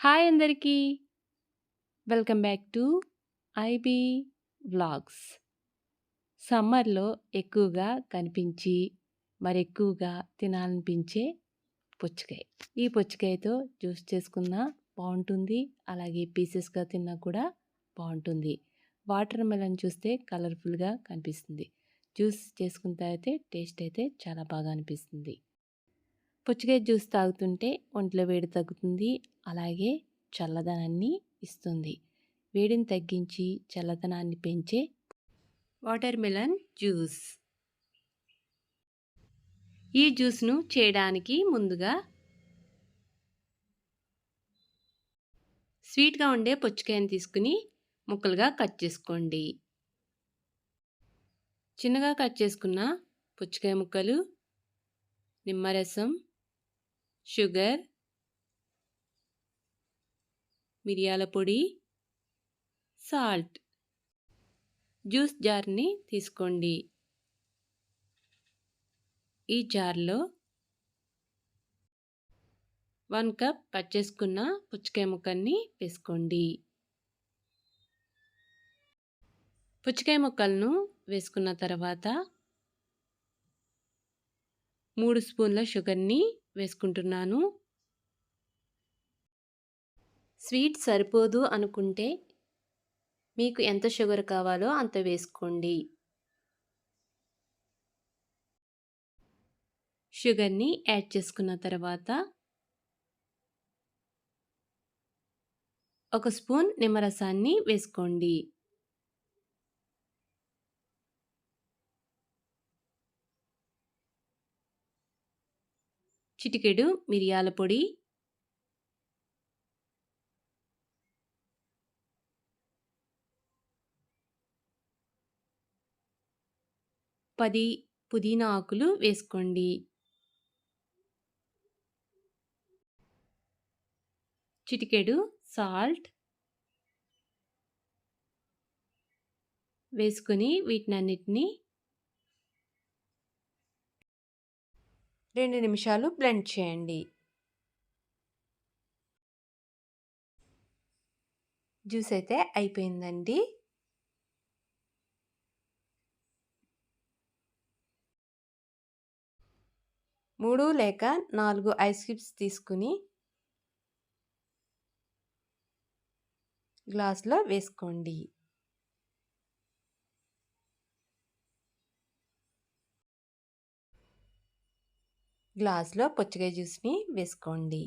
Hi అందరికీ! Welcome back to IB vlogs. సమ్మర్‌లో ఎక్కువగా కనిపించి, మరెక్కువగా తినాలనిపించే పుచ్చకాయ. ఈ పుచ్చకాయతో జ్యూస్ చేసుకున్నా బావుంటుంది. అలాగే పీసెస్‌గా తిన్నా కూడా బావుంటుంది. వాటర్ మెలన్ చూస్తే కలర్‌ఫుల్‌గా కనిపిస్తుంది. జ్యూస్ చేసుకున్న తర్వాత టేస్ట్ అయితే చాలా బాగా అనిపిస్తుంది. పుచ్చకాయ జ్యూస్ తాగుతుంటే ఒంట్లో వేడి తగ్గుతుంది. అలాగే చల్లదనాన్ని ఇస్తుంది. వేడిని తగ్గించి చల్లదనాన్ని పెంచే వాటర్ మిలన్ జ్యూస్. ఈ జ్యూస్ను చేయడానికి ముందుగా స్వీట్గా ఉండే పుచ్చకాయను తీసుకుని ముక్కలుగా కట్ చేసుకోండి. చిన్నగా కట్ చేసుకున్న పుచ్చకాయ ముక్కలు, నిమ్మరసం, షుగర్, మిరియాల పొడి, సాల్ట్. జ్యూస్ జార్ని తీసుకోండి. ఈ జార్లో 1 కప్ కట్ చేసుకున్న పుచ్చకాయ ముక్కల్ని వేసుకోండి. పుచ్చకాయ ముక్కలను వేసుకున్న తర్వాత 3 స్పూన్ల షుగర్ని వేసుకుంటున్నాను. స్వీట్ సరిపోదు అనుకుంటే మీకు ఎంత షుగర్ కావాలో అంత వేసుకోండి. షుగర్ని యాడ్ చేసుకున్న తర్వాత 1 స్పూన్ నిమ్మరసాన్ని వేసుకోండి. చిటికెడు మిరియాల పొడి, పది పుదీనా ఆకులు వేసుకోండి. చిటికెడు సాల్ట్ వేసుకొని వీటినన్నిటిని 2 నిమిషాలు బ్లెండ్ చేయండి. జ్యూస్ అయితే అయిపోయిందండి. మూడు లేక 4 ఐస్ క్యూబ్స్ తీసుకుని గ్లాస్లో వేసుకోండి. గ్లాస్లో పుచ్చకాయ జ్యూస్ని వేసుకోండి.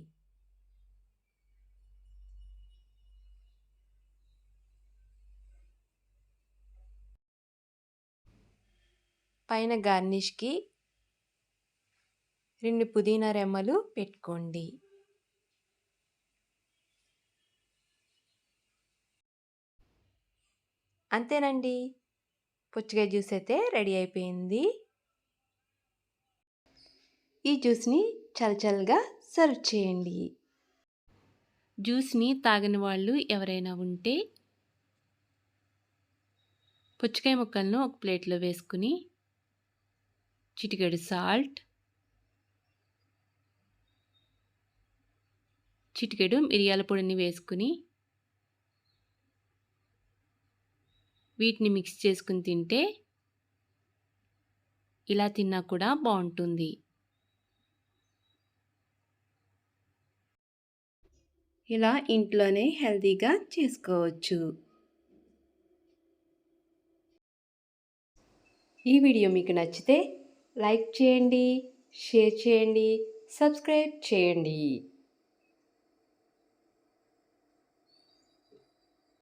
పైన గార్నిష్కి 2 పుదీనా రెమ్మలు పెట్టుకోండి. అంతేనండి, పుచ్చకాయ జ్యూస్ అయితే రెడీ అయిపోయింది. ఈ జ్యూస్ని చల్లచల్లగా సర్వ్ చేయండి. జ్యూస్ని తాగని వాళ్ళు ఎవరైనా ఉంటే పుచ్చకాయ ముక్కలను ఒక ప్లేట్లో వేసుకుని చిటికెడు సాల్ట్, చిటికెడు మిరియాల పొడిని వేసుకుని వీటిని మిక్స్ చేసుకుని తింటే ఇలా తిన్నా కూడా బాగుంటుంది. ఇలా ఇంట్లోనే హెల్తీగా చేసుకోవచ్చు. ఈ వీడియో మీకు నచ్చితే లైక్ చేయండి, షేర్ చేయండి, సబ్స్క్రైబ్ చేయండి.